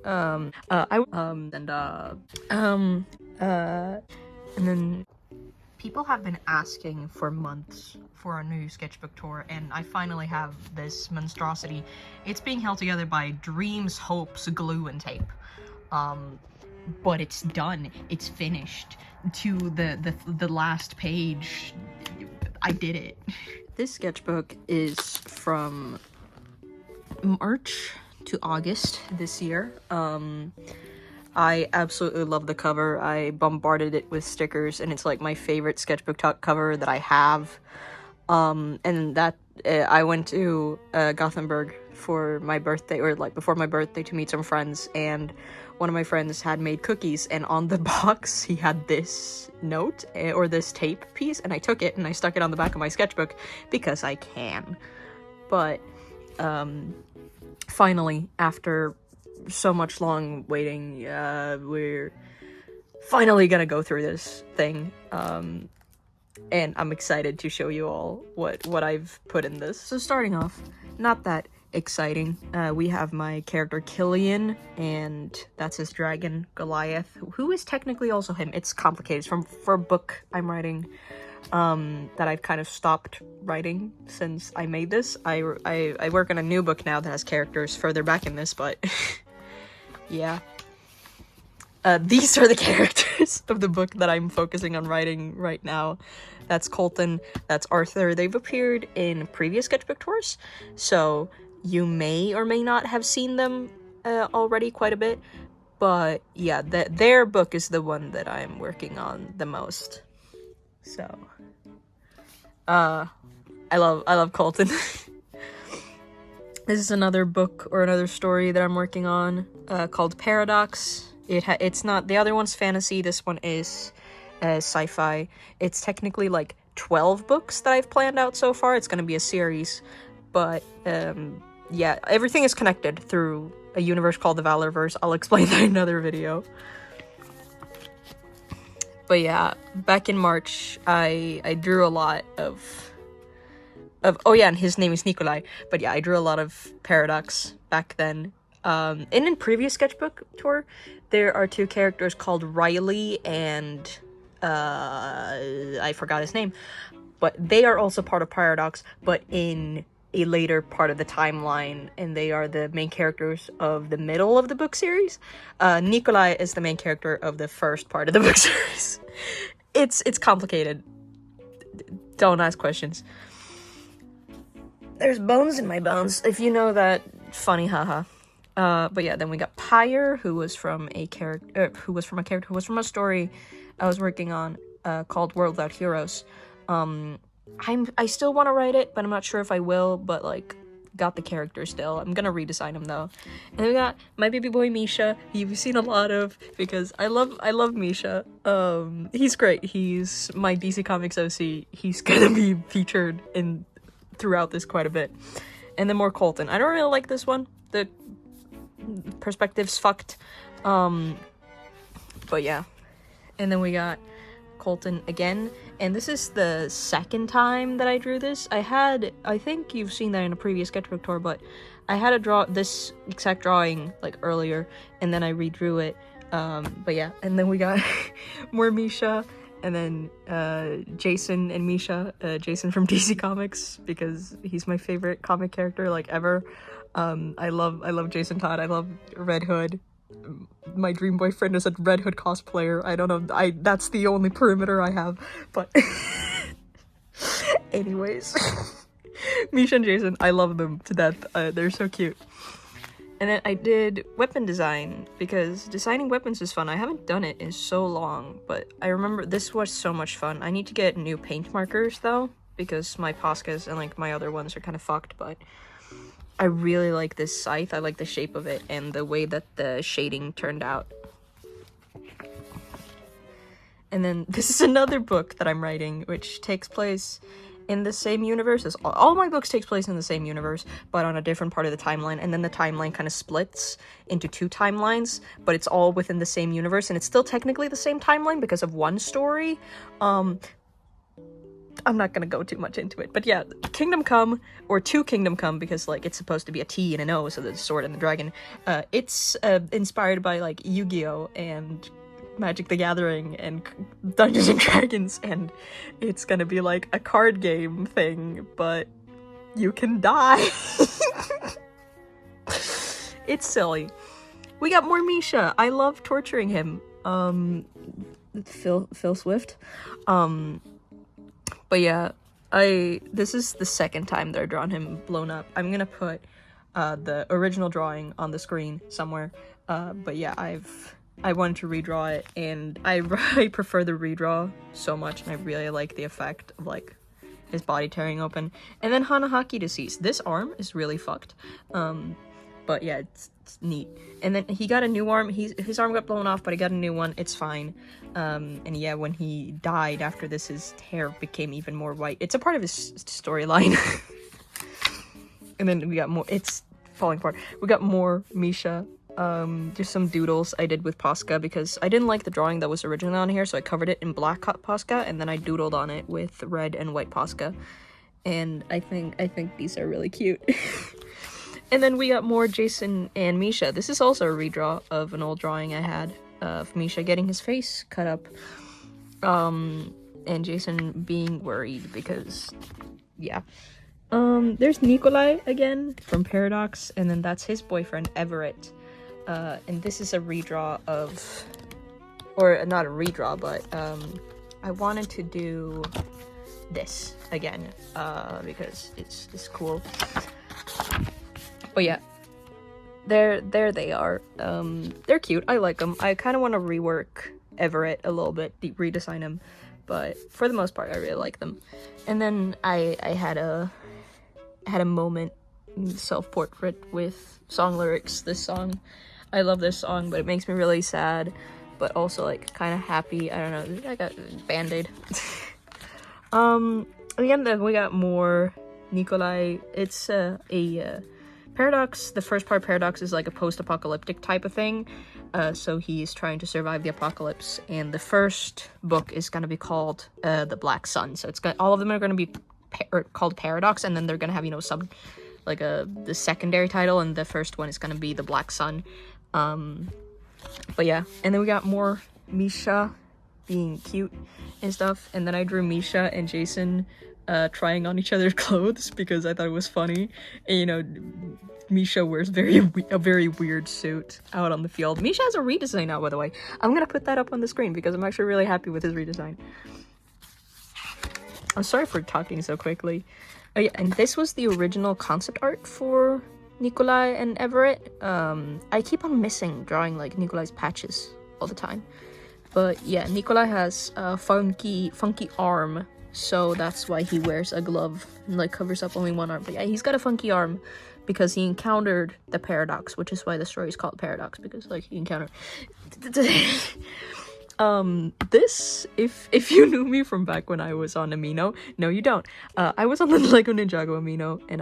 And then people have been asking for months for a new sketchbook tour, and I finally have this monstrosity. It's being held together by dreams, hopes, glue, and tape. But it's done. It's finished. To the last page, I did it. This sketchbook is from March to August this year. I absolutely love the cover. I bombarded it with stickers, and it's like my favorite sketchbook cover that I have. And that I went to Gothenburg for my birthday, or like before my birthday, to meet some friends, and one of my friends had made cookies, and on the box he had this note or this tape piece, and I took it and I stuck it on the back of my sketchbook because I can. But finally, after so much long waiting, we're finally gonna go through this thing, and I'm excited to show you all what I've put in this. So starting off, not that exciting, we have my character Killian, and that's his dragon Goliath, who is technically also him. It's complicated. It's for a book I'm writing, that I've kind of stopped writing since I made this. I work on a new book now that has characters further back in this, but yeah. These are the characters of the book that I'm focusing on writing right now. That's Colton, that's Arthur. They've appeared in previous sketchbook tours, so you may or may not have seen them already quite a bit, but yeah, their book is the one that I'm working on the most. So, I love Colton. This is another book or another story that I'm working on, called Paradox. It's not, the other one's fantasy, this one is sci-fi. It's technically like 12 books that I've planned out so far. It's gonna be a series, but yeah, everything is connected through a universe called the Valorverse. I'll explain that in another video. But yeah, back in March, I drew a lot of oh yeah, and his name is Nikolai. But yeah, I drew a lot of Paradox back then. And in previous sketchbook tour, there are two characters called Riley and I forgot his name, but they are also part of Paradox, but in a later part of the timeline, and they are the main characters of the middle of the book series. Nikolai is the main character of the first part of the book series. It's complicated. Don't ask questions. There's bones in my bones, if you know that. Funny, haha. But yeah, then we got Pyre, who was from a story I was working on, called World Without Heroes. I still want to write it, but I'm not sure if I will, but like, got the character still. I'm gonna redesign him though. And then we got my baby boy Misha, who you've seen a lot of, because I love Misha. He's great. He's my DC Comics OC. He's gonna be featured throughout this quite a bit. And then more Colton. I don't really like this one. The perspective's fucked. But yeah. And then we got Colton again. And this is the second time that I drew this. I think you've seen that in a previous sketchbook tour, but I had to draw this exact drawing like earlier, and then I redrew it. But yeah, and then we got more Misha, and then Jason and Misha. Jason from DC Comics, because he's my favorite comic character like ever. I love Jason Todd. I love Red Hood. My dream boyfriend is a Red Hood cosplayer. I don't know, that's the only perimeter I have, but anyways. Misha and Jason, I love them to death. They're so cute. And then I did weapon design, because designing weapons is fun. I haven't done it in so long, but I remember this was so much fun. I need to get new paint markers though, because my Poscas and like my other ones are kind of fucked, but I really like this scythe. I like the shape of it and the way that the shading turned out. And then this is another book that I'm writing, which takes place in the same universe as all my books takes place in the same universe, but on a different part of the timeline, and then the timeline kind of splits into two timelines, but it's all within the same universe, and it's still technically the same timeline because of one story. I'm not gonna go too much into it, but yeah, Kingdom Come, or To Kingdom Come, because like it's supposed to be a T and an O, so the sword and the dragon. It's inspired by like Yu-Gi-Oh and Magic the Gathering and Dungeons and Dragons, and it's gonna be like a card game thing, but you can die. It's silly. We got more Misha. I love torturing him. Phil Swift. But yeah, this is the second time that I've drawn him blown up. I'm gonna put the original drawing on the screen somewhere. But yeah, I wanted to redraw it, and I prefer the redraw so much, and I really like the effect of like his body tearing open. And then Hanahaki deceased. This arm is really fucked. But yeah, it's neat. And then he got a new arm. His arm got blown off, but he got a new one. It's fine. And yeah, when he died after this, his hair became even more white. It's a part of his storyline. And then we got more. It's falling apart. We got more Misha. Just some doodles I did with Posca because I didn't like the drawing that was originally on here, so I covered it in black Posca, and then I doodled on it with red and white Posca. And I think these are really cute. And then we got more Jason and Misha. This is also a redraw of an old drawing I had of Misha getting his face cut up. And Jason being worried because, yeah. There's Nikolai again from Paradox, and then that's his boyfriend, Everett. And this is a redraw of, or not a redraw, but I wanted to do this again, because it's cool. But yeah, there they are. They're cute. I like them. I kind of want to rework Everett a little bit, redesign him, but for the most part, I really like them. And then I had a moment, self-portrait with song lyrics. This song, I love this song, but it makes me really sad, but also like kind of happy. I don't know. I got Band-Aid. Again, then we got more Nikolai. It's a Paradox. The first part, Paradox, is like a post-apocalyptic type of thing. So he's trying to survive the apocalypse, and the first book is gonna be called The Black Sun. So all of them are gonna be called Paradox, and then they're gonna have, you know, the secondary title, and the first one is gonna be The Black Sun. But yeah, and then we got more Misha being cute and stuff, and then I drew Misha and Jason trying on each other's clothes because I thought it was funny. And, you know, Misha wears a very weird suit out on the field. Misha has a redesign now, by the way. I'm gonna put that up on the screen because I'm actually really happy with his redesign. I'm sorry for talking so quickly. Oh yeah, and this was the original concept art for Nikolai and Everett. I keep on drawing like Nikolai's patches all the time. But yeah, Nikolai has a funky arm, so that's why he wears a glove and like covers up only one arm. But yeah, he's got a funky arm because he encountered the Paradox, which is why the story is called Paradox, because like he encountered this, if you knew me from back when I was on Amino, no you don't, I was on the Lego Ninjago Amino, and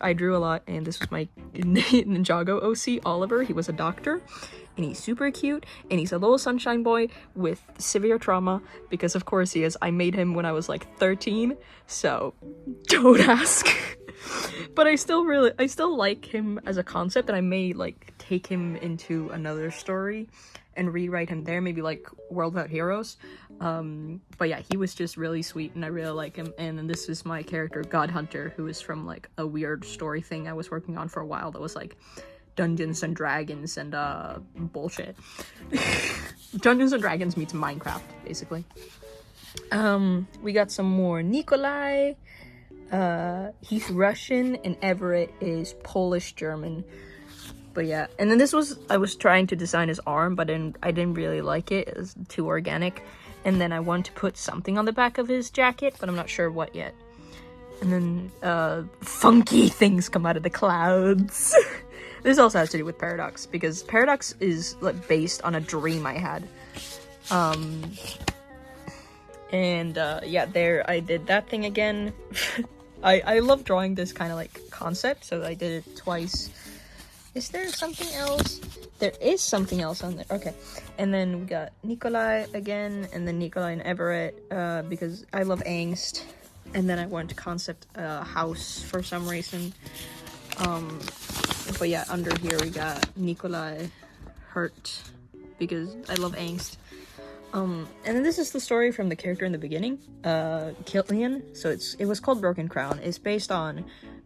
I drew a lot, and this was my Ninjago OC, Oliver. He was a doctor, and he's super cute, and he's a little sunshine boy with severe trauma, because of course he is. I made him when I was like 13, so don't ask. But I still like him as a concept, and I may like take him into another story and rewrite him there, maybe like World Without Heroes. But yeah, he was just really sweet, and I really like him. And then this is my character, God Hunter, who is from like a weird story thing I was working on for a while that was like Dungeons and Dragons and bullshit. Dungeons and Dragons meets Minecraft, basically. We got some more Nikolai. He's Russian, and Everett is Polish-German. But yeah, and then I was trying to design his arm, but I didn't really like it. It was too organic. And then I wanted to put something on the back of his jacket, but I'm not sure what yet. And then funky things come out of the clouds. This also has to do with Paradox, because Paradox is like based on a dream I had. Yeah, there I did that thing again. I love drawing this kind of like concept, so I did it twice. Is there something else? There is something else on there. Okay. And then we got Nikolai again, and then Nikolai and Everett, because I love angst. And then I wanted to concept a house for some reason. But yeah, under here we got Nikolai hurt because I love angst. And then this is the story from the character in the beginning, Killian. So it was called Broken Crown. It's based on,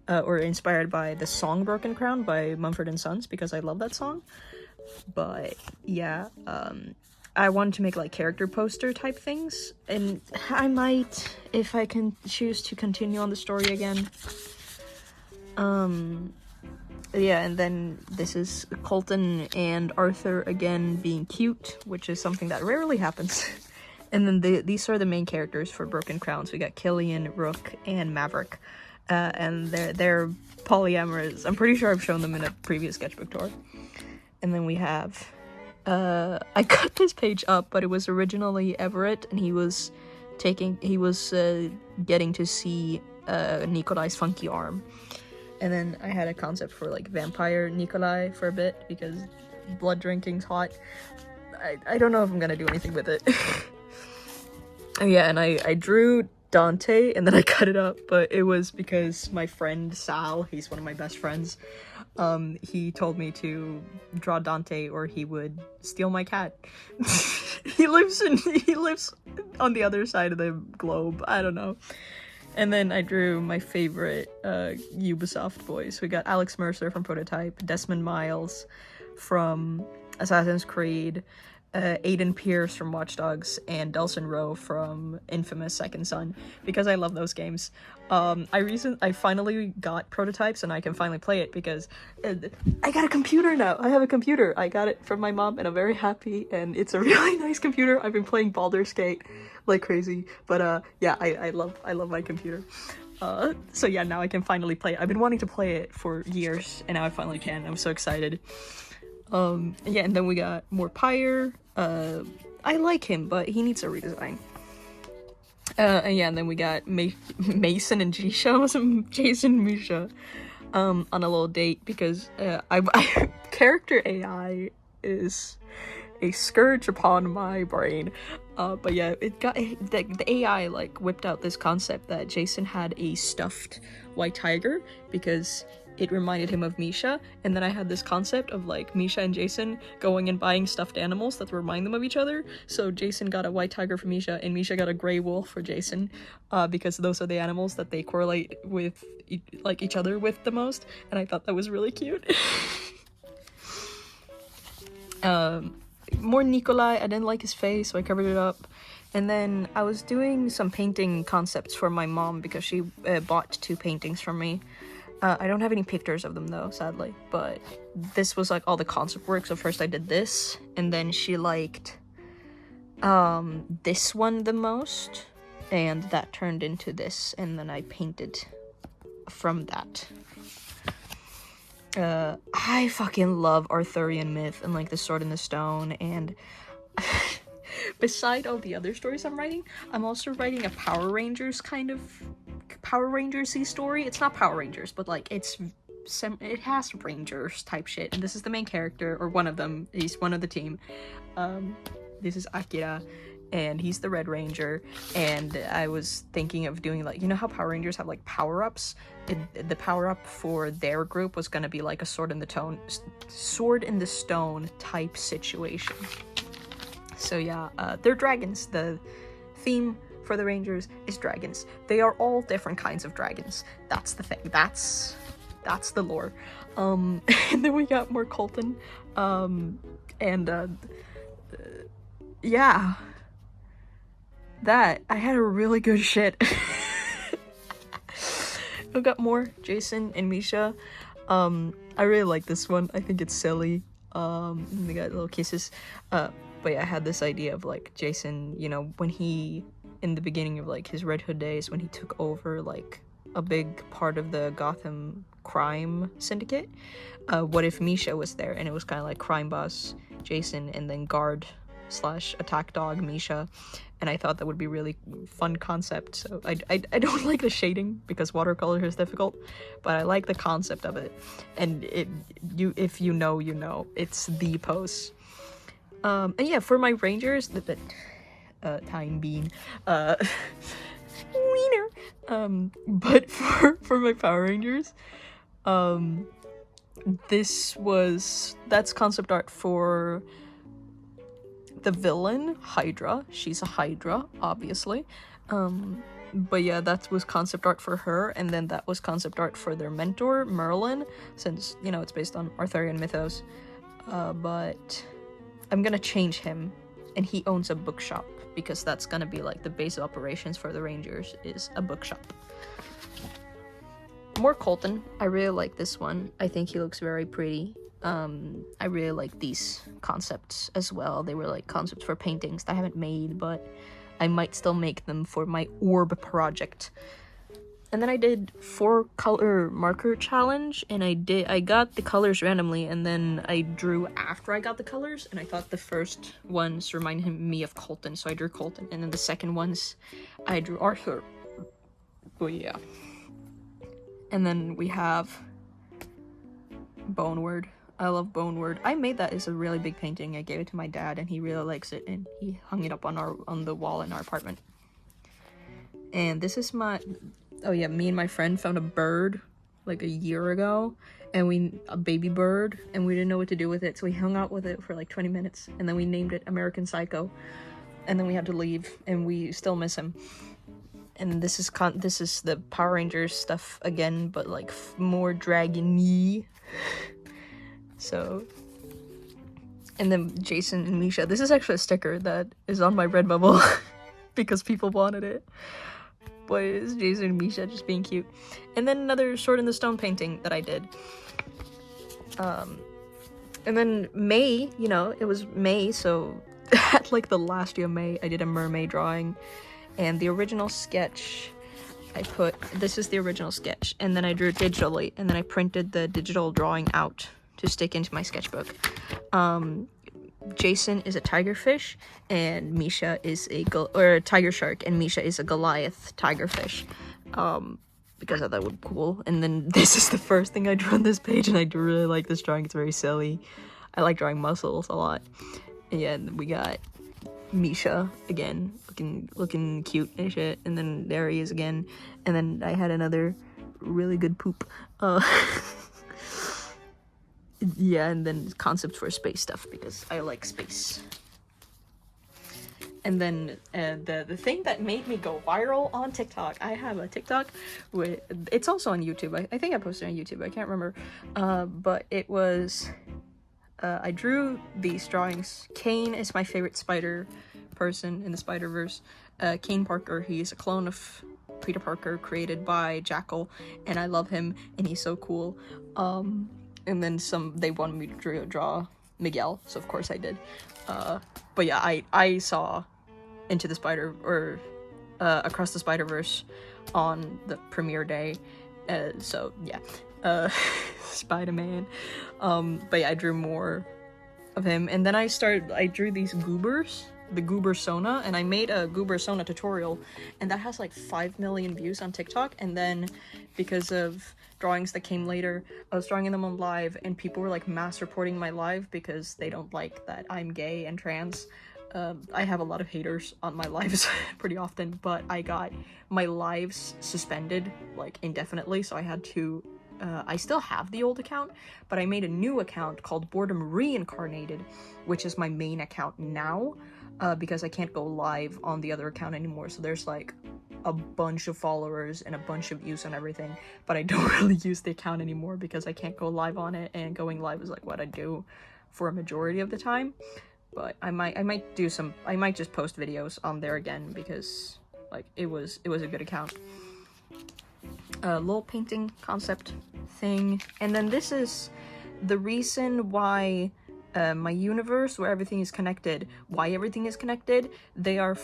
or inspired by the song Broken Crown by Mumford & Sons, because I love that song. But yeah, I wanted to make like character poster type things, and I might, if I can choose to continue on the story again. Yeah, and then this is Colton and Arthur again being cute, which is something that rarely happens. And then these are the main characters for Broken Crown. So we got Killian, Rook, and Maverick. And they're polyamorous. I'm pretty sure I've shown them in a previous sketchbook tour. And then we have... I cut this page up, but it was originally Everett, and he was getting to see Nikolai's funky arm. And then I had a concept for like vampire Nikolai for a bit because blood drinking's hot. I don't know if I'm gonna do anything with it. Yeah, and I drew Dante and then I cut it up, but it was because my friend Sal, he's one of my best friends, he told me to draw Dante or he would steal my cat. he lives on the other side of the globe. I don't know. And then I drew my favorite Ubisoft boys. We got Alex Mercer from Prototype, Desmond Miles from Assassin's Creed, Aiden Pierce from Watch Dogs, and Delson Rowe from Infamous Second Son, because I love those games. I finally got Prototypes and I can finally play it because I got a computer now. I have a computer. I got it from my mom and I'm very happy, and it's a really nice computer. I've been playing Baldur's Gate like crazy, but yeah, I love my computer. So yeah, now I can finally play it. I've been wanting to play it for years and now I finally can. I'm so excited. Yeah, and then we got more Pyre. I like him, but he needs a redesign. And yeah, and then we got Mason and Jason and Misha, on a little date because, I character AI is a scourge upon my brain. But yeah, the AI like whipped out this concept that Jason had a stuffed white tiger because it reminded him of Misha, and then I had this concept of like Misha and Jason going and buying stuffed animals that remind them of each other. So Jason got a white tiger for Misha, and Misha got a gray wolf for Jason, because those are the animals that they correlate with each other with the most, and I thought that was really cute. More Nikolai. I didn't like his face, so I covered it up. And then I was doing some painting concepts for my mom because she bought 2 paintings from me. I don't have any pictures of them though, sadly, but this was like all the concept work. So first I did this, and then she liked this one the most, and that turned into this, and then I painted from that. I fucking love Arthurian myth and like the Sword in the Stone, and beside all the other stories I'm writing, I'm also writing a Power Rangers kind of Power Rangers-y story. It's not Power Rangers, but like it has Rangers type shit, and this is the main character, or one of them. He's one of the team. This is Akira, and he's the Red Ranger, and I was thinking of doing like, you know how Power Rangers have like power-ups? The power-up for their group was gonna be like a Sword in the Stone type situation. So yeah, they're dragons. The theme for the Rangers is dragons. They are all different kinds of dragons. That's the thing. That's the lore. And then we got more Colton. Yeah. That, I had a really good shit. We got more Jason and Misha. I really like this one. I think it's silly. They got little kisses. But yeah, I had this idea of like Jason, you know, when he, in the beginning of like his Red Hood days, when he took over like a big part of the Gotham crime syndicate, what if Misha was there, and it was kind of like crime boss Jason and then guard / attack dog Misha, and I thought that would be really fun concept. So I don't like the shading because watercolor is difficult, but I like the concept of it, and if you know, you know, it's the pose. And yeah, for my Rangers, time being, wiener. But for my Power Rangers, that's concept art for the villain, Hydra. She's a Hydra, obviously. But yeah, that was concept art for her, and then that was concept art for their mentor, Merlin, since, you know, it's based on Arthurian mythos. But I'm gonna change him, and he owns a bookshop, because that's gonna be like the base of operations for the Rangers, is a bookshop. More Colton. I really like this one. I think he looks very pretty. I really like these concepts as well. They were like concepts for paintings that I haven't made, but I might still make them for my orb project. And then I did 4-color marker challenge, and I got the colors randomly, and then I drew after I got the colors, and I thought the first ones reminded me of Colton, so I drew Colton, and then the second ones I drew Arthur. Oh yeah. And then we have Boneward. I love Boneward. I made that as a really big painting. I gave it to my dad, and he really likes it, and he hung it up on the wall in our apartment. And this is my... Oh yeah, me and my friend found a bird like a year ago, and a baby bird, and we didn't know what to do with it, so we hung out with it for like 20 minutes, and then we named it American Psycho, and then we had to leave, and we still miss him. And this is the Power Rangers stuff again, but like more dragon-y. So, and then Jason and Misha. This is actually a sticker that is on my Redbubble because people wanted it. But it's Jason and Misha just being cute. And then another Sword in the Stone painting that I did. And then May, you know, it was May, so at like the last day of May, I did a mermaid drawing. And the original sketch, this is the original sketch, and then I drew it digitally, and then I printed the digital drawing out to stick into my sketchbook. Jason is a tigerfish, and Misha is a tiger shark, and Misha is a Goliath tigerfish, because I thought that would be cool. And then this is the first thing I drew on this page, and I do really like this drawing. It's very silly. I like drawing muscles a lot. And yeah, we got Misha again, looking cute and shit, and then there he is again, and then I had another really good poop. Yeah, and then concepts for space stuff because I like space. And then the thing that made me go viral on TikTok, I have a TikTok it's also on YouTube. I think I posted on YouTube. I can't remember, but it was. I drew these drawings. Kane is my favorite spider person in the Spiderverse. Kane Parker, he's a clone of Peter Parker created by Jackal, and I love him, and he's so cool. And then they wanted me to draw Miguel, so of course I did. But yeah, I saw Into the Across the Spiderverse on the premiere day, so yeah. Spider-Man. But yeah, I drew more of him, and then I drew these goobers, the Goober Sona, and I made a Goober Sona tutorial, and that has like 5 million views on TikTok. And then because of drawings that came later, I was drawing them on live, and people were like mass reporting my live because they don't like that I'm gay and trans. I have a lot of haters on my lives pretty often, but I got my lives suspended like indefinitely, so I had to I still have the old account, but I made a new account called Boredom Reincarnated, which is my main account now, because I can't go live on the other account anymore. So there's like a bunch of followers and a bunch of views and everything, but I don't really use the account anymore because I can't go live on it, and going live is like what I do for a majority of the time. But I might just post videos on there again because like it was a good account. Little painting concept thing, and then this is the reason why my universe, where everything is connected, why everything is connected. They are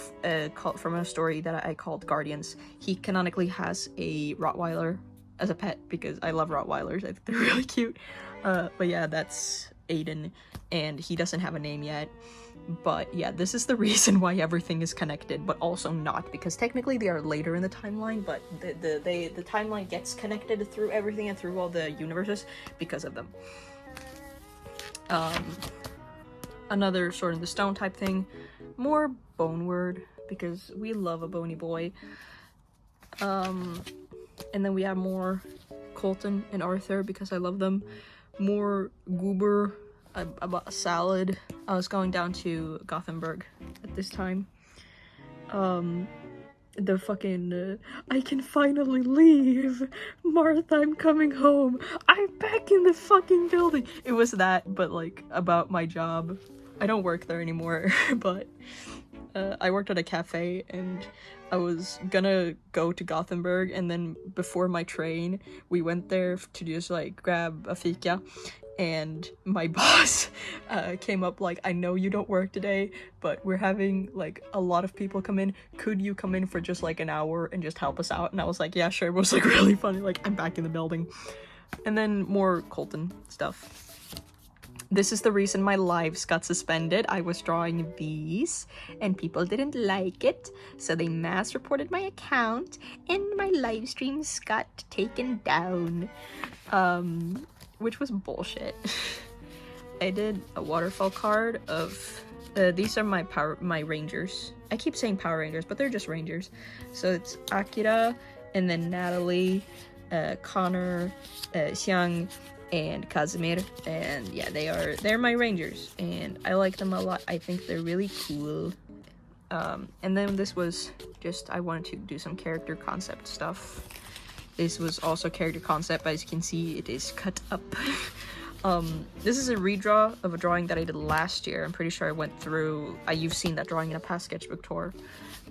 called from a story that I called Guardians. He canonically has a Rottweiler as a pet because I love Rottweilers. I think they're really cute. But yeah, that's Aiden, and he doesn't have a name yet. But yeah, this is the reason why everything is connected, but also not, because technically they are later in the timeline, but the timeline gets connected through everything and through all the universes because of them. Another Sword in the Stone type thing, more Boneward, because we love a bony boy. And then we have more Colton and Arthur because I love them. More Goober. I bought a salad. I was going down to Gothenburg at this time. The fucking, I can finally leave. Martha, I'm coming home. I'm back in the fucking building. It was that, but like about my job. I don't work there anymore, but I worked at a cafe and I was gonna go to Gothenburg, and then before my train, we went there to just like grab a fika. And my boss came up like, I know you don't work today, but we're having like a lot of people come in. Could you come in for just like an hour and just help us out? And I was like, yeah, sure. It was like really funny. Like, I'm back in the building. And then more Colton stuff. This is the reason my lives got suspended. I was drawing these and people didn't like it, so they mass reported my account and my live streams got taken down. Which was bullshit. I did a waterfall card of these are my rangers. I keep saying Power Rangers, but they're just rangers. So it's Akira, and then Natalie, Connor, Xiang, and Casimir. And yeah, they're my rangers, and I like them a lot. I think they're really cool. And then this was just, I wanted to do some character concept stuff. This was also character concept, but as you can see, it is cut up. This is a redraw of a drawing that I did last year. I'm pretty sure I went through, you've seen that drawing in a past sketchbook tour.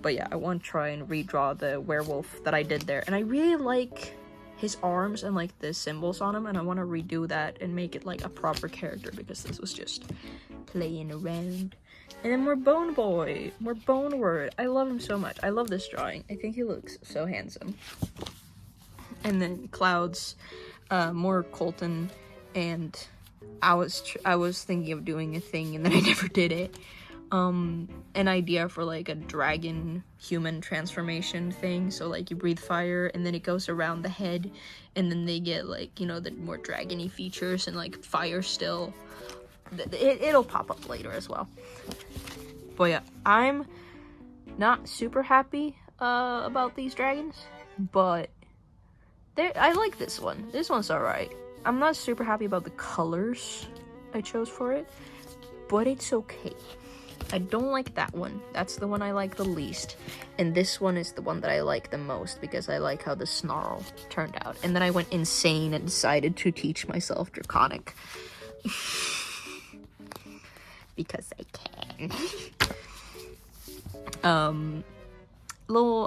But yeah, I want to try and redraw the werewolf that I did there. And I really like his arms and like the symbols on him, and I want to redo that and make it like a proper character, because this was just playing around. And then more Bone Boy, more Bone Word. I love him so much. I love this drawing. I think he looks so handsome. And then Clouds, more Colton, and I was thinking of doing a thing and then I never did it. An idea for like a dragon human transformation thing. So like you breathe fire and then it goes around the head, and then they get like, you know, the more dragony features and like fire still. It'll pop up later as well. But yeah, I'm not super happy about these dragons, but I like this one. This one's alright. I'm not super happy about the colors I chose for it, but it's okay. I don't like that one. That's the one I like the least. And this one is the one that I like the most because I like how the snarl turned out. And then I went insane and decided to teach myself Draconic. Because I can.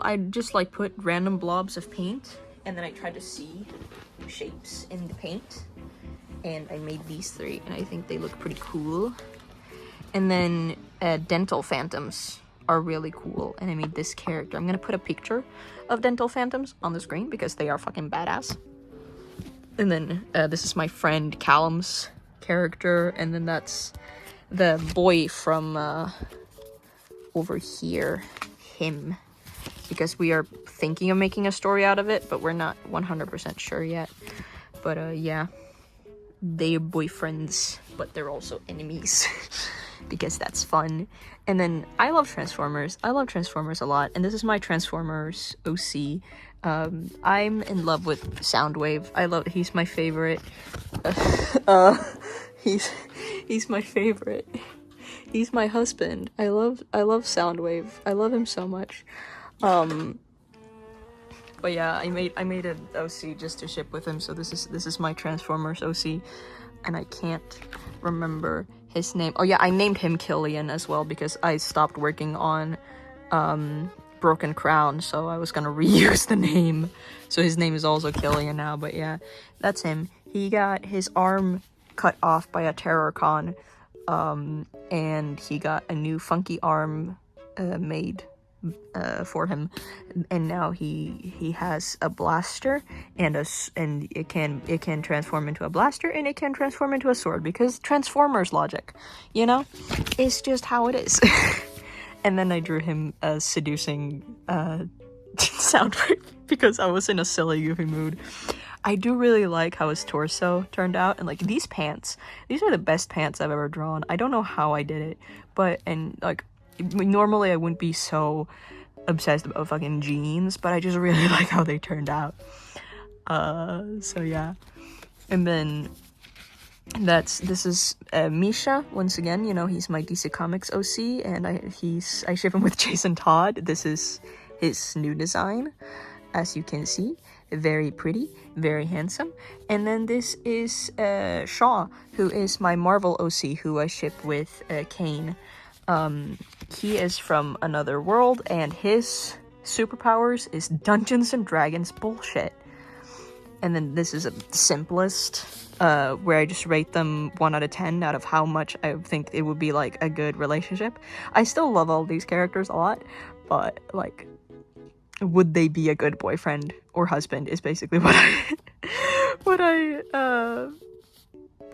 I just like put random blobs of paint, and then I tried to see shapes in the paint, and I made these three, and I think they look pretty cool. And then dental phantoms are really cool, and I made this character. I'm gonna put a picture of dental phantoms on the screen because they are fucking badass. And then this is my friend Callum's character, and then that's the boy from over here, him, because we are thinking of making a story out of it, but we're not 100% sure yet. But yeah, they're boyfriends, but they're also enemies. Because that's fun. And then I love Transformers. I love Transformers a lot, and this is my Transformers OC. I'm in love with Soundwave. He's my favorite. He's my favorite. He's my husband. I love Soundwave. I love him so much. But yeah, I made an OC just to ship with him. So this is my Transformers OC, and I can't remember his name. Oh yeah, I named him Killian as well because I stopped working on Broken Crown, so I was gonna reuse the name. So his name is also Killian now. But yeah, that's him. He got his arm cut off by a Terrorcon, and he got a new funky arm made for him, and now he has a blaster and it can transform into a blaster, and it can transform into a sword, because Transformers logic, you know, it's just how it is. And then I drew him as seducing Soundwave because I was in a silly goofy mood. I do really like how his torso turned out, and like these pants, these are the best pants I've ever drawn. I don't know how I did it, but like normally I wouldn't be so obsessed about fucking jeans, but I just really like how they turned out. So yeah. And then this is Misha, once again, you know, he's my DC Comics OC, and I ship him with Jason Todd. This is his new design, as you can see. Very pretty, very handsome. And then this is Shaw, who is my Marvel OC, who I ship with Kane. He is from another world, and his superpowers is Dungeons and Dragons bullshit. And then this is a simplest, where I just rate them 1 out of 10 out of how much I think it would be like a good relationship. I still love all these characters a lot, but like, would they be a good boyfriend or husband is basically what I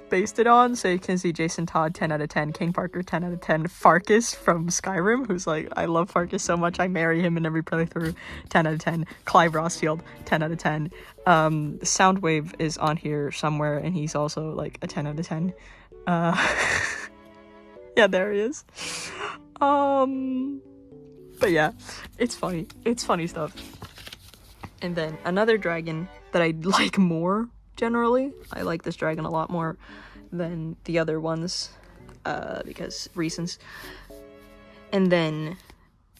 based it on. So you can see Jason Todd 10 out of 10, King Parker 10 out of 10, Farkas from Skyrim, who's like, I love Farkas so much, I marry him in every playthrough, 10 out of 10, Clive Rossfield 10 out of 10. Soundwave is on here somewhere, and he's also like a 10 out of 10. Yeah, there he is. But yeah, it's funny stuff. And then another dragon that I like more, generally, I like this dragon a lot more than the other ones, because reasons. And then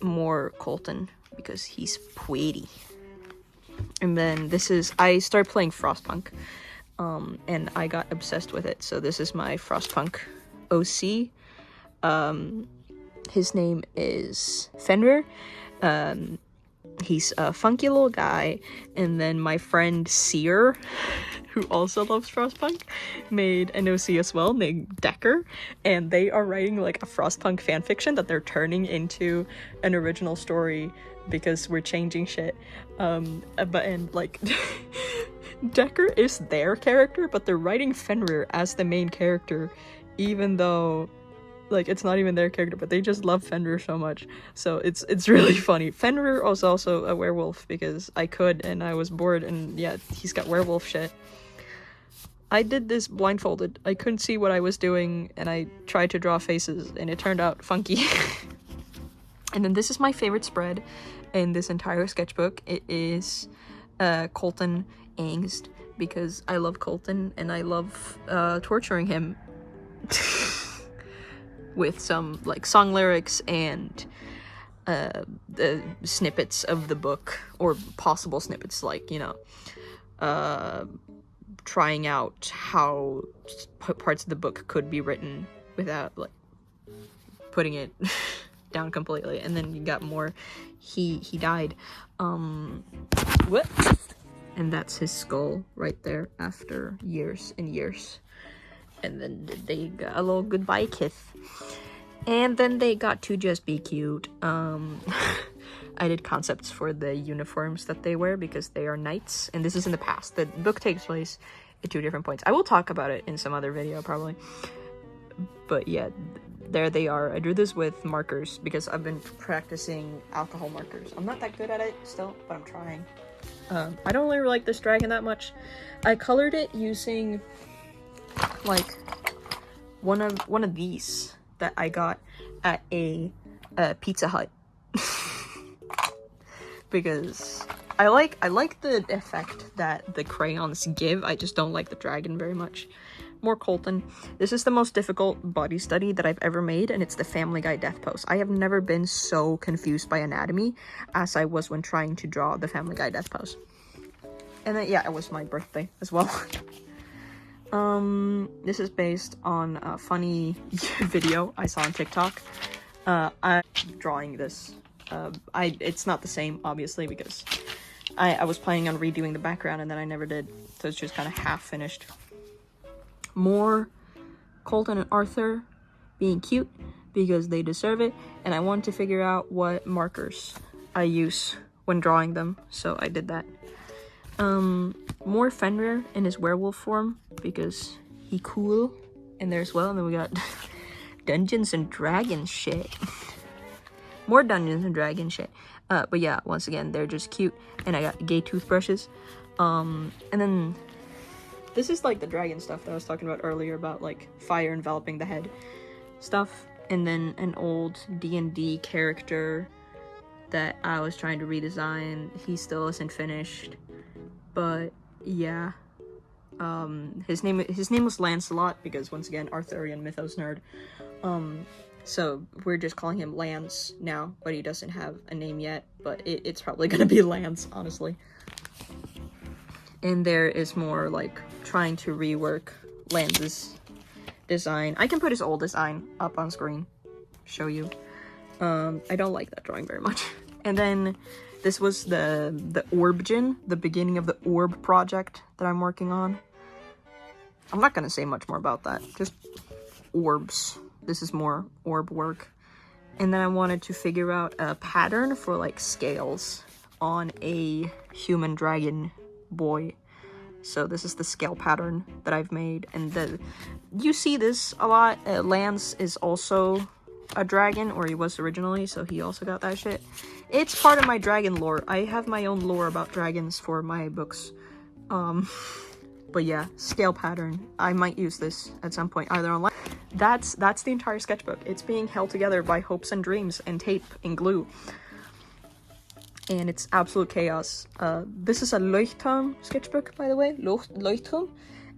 more Colton, because he's pretty. And then this is, I started playing Frostpunk, and I got obsessed with it, so this is my Frostpunk OC. His name is Fenrir. He's a funky little guy. And then my friend Seer, who also loves Frostpunk, made an OC as well named Decker, and they are writing like a Frostpunk fanfiction that they're turning into an original story because we're changing shit. And like Decker is their character, but they're writing Fenrir as the main character, even though like it's not even their character, but they just love Fenrir so much. So it's really funny. Fenrir was also a werewolf because I could, and I was bored, and yeah, he's got werewolf shit. I did this blindfolded. I couldn't see what I was doing, and I tried to draw faces, and it turned out funky. And then this is my favorite spread in this entire sketchbook. It is Colton Angst, because I love Colton, and I love torturing him with some like song lyrics and the snippets of the book, or possible snippets, like, you know, trying out how parts of the book could be written without like putting it down completely. And then you got more, he died, what? And that's his skull right there after years and years. And then they got a little goodbye kiss. And then they got to just be cute. I did concepts for the uniforms that they wear because they are knights. And this is in the past. The book takes place at 2 different points. I will talk about it in some other video probably. But yeah, there they are. I drew this with markers because I've been practicing alcohol markers. I'm not that good at it still, but I'm trying. I don't really like this dragon that much. I colored it using like one of these that I got at a Pizza Hut. Because I like the effect that the crayons give. I just don't like the dragon very much. More Colton. This is the most difficult body study that I've ever made, and it's the Family Guy death pose. I have never been so confused by anatomy as I was when trying to draw the Family Guy death pose. And then yeah, it was my birthday as well. This is based on a funny video I saw on TikTok. I'm drawing this. It's not the same, obviously, because I was planning on redoing the background and then I never did, so it's just kind of half finished. More Colton and Arthur being cute because they deserve it, and I wanted to figure out what markers I use when drawing them, so I did that. More Fenrir in his werewolf form because he cool in there as well. And then we got Dungeons and Dragons shit. More Dungeons and Dragons shit. But yeah, once again, they're just cute. And I got gay toothbrushes. And then this is like the dragon stuff that I was talking about earlier, about like fire enveloping the head stuff. And then an old D&D character that I was trying to redesign. He still isn't finished, but yeah. His name was Lancelot, because once again, Arthurian mythos nerd. So we're just calling him Lance now, but he doesn't have a name yet, but it's probably gonna be Lance, honestly. And there is more, like, trying to rework Lance's design. I can put his old design up on screen, show you. I don't like that drawing very much. And then this was the Orbgen, the beginning of the Orb project that I'm working on. I'm not gonna say much more about that, just orbs. This is more orb work. And then I wanted to figure out a pattern for, like, scales on a human dragon boy. So this is the scale pattern that I've made, and you see this a lot. Lance is also a dragon, or he was originally, so he also got that shit. It's part of my dragon lore. I have my own lore about dragons for my books. But yeah, scale pattern. I might use this at some point, either online. That's the entire sketchbook. It's being held together by hopes and dreams and tape and glue. And it's absolute chaos. This is a Leuchtturm sketchbook, by the way. Leuchtturm.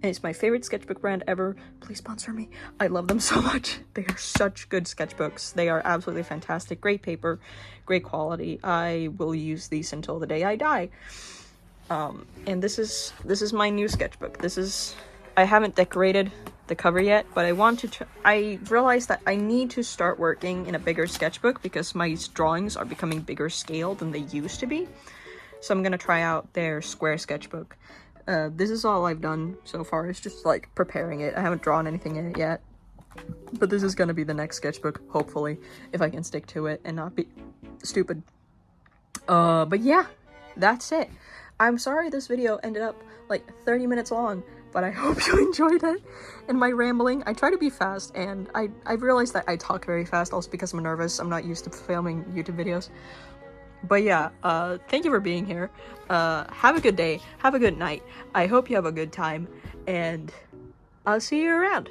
And it's my favorite sketchbook brand ever. Please sponsor me. I love them so much. They are such good sketchbooks. They are absolutely fantastic. Great paper, great quality. I will use these until the day I die. And this is my new sketchbook. I haven't decorated the cover yet, but I realized that I need to start working in a bigger sketchbook because my drawings are becoming bigger scale than they used to be. So I'm gonna try out their square sketchbook. This is all I've done so far. It's just, like, preparing it. I haven't drawn anything in it yet. But this is gonna be the next sketchbook, hopefully, if I can stick to it and not be stupid. But yeah, that's it. I'm sorry this video ended up, like, 30 minutes long, but I hope you enjoyed it. And my rambling, I try to be fast, and I've realized that I talk very fast, also because I'm nervous. I'm not used to filming YouTube videos. But yeah, thank you for being here. Have a good day, have a good night. I hope you have a good time, and I'll see you around.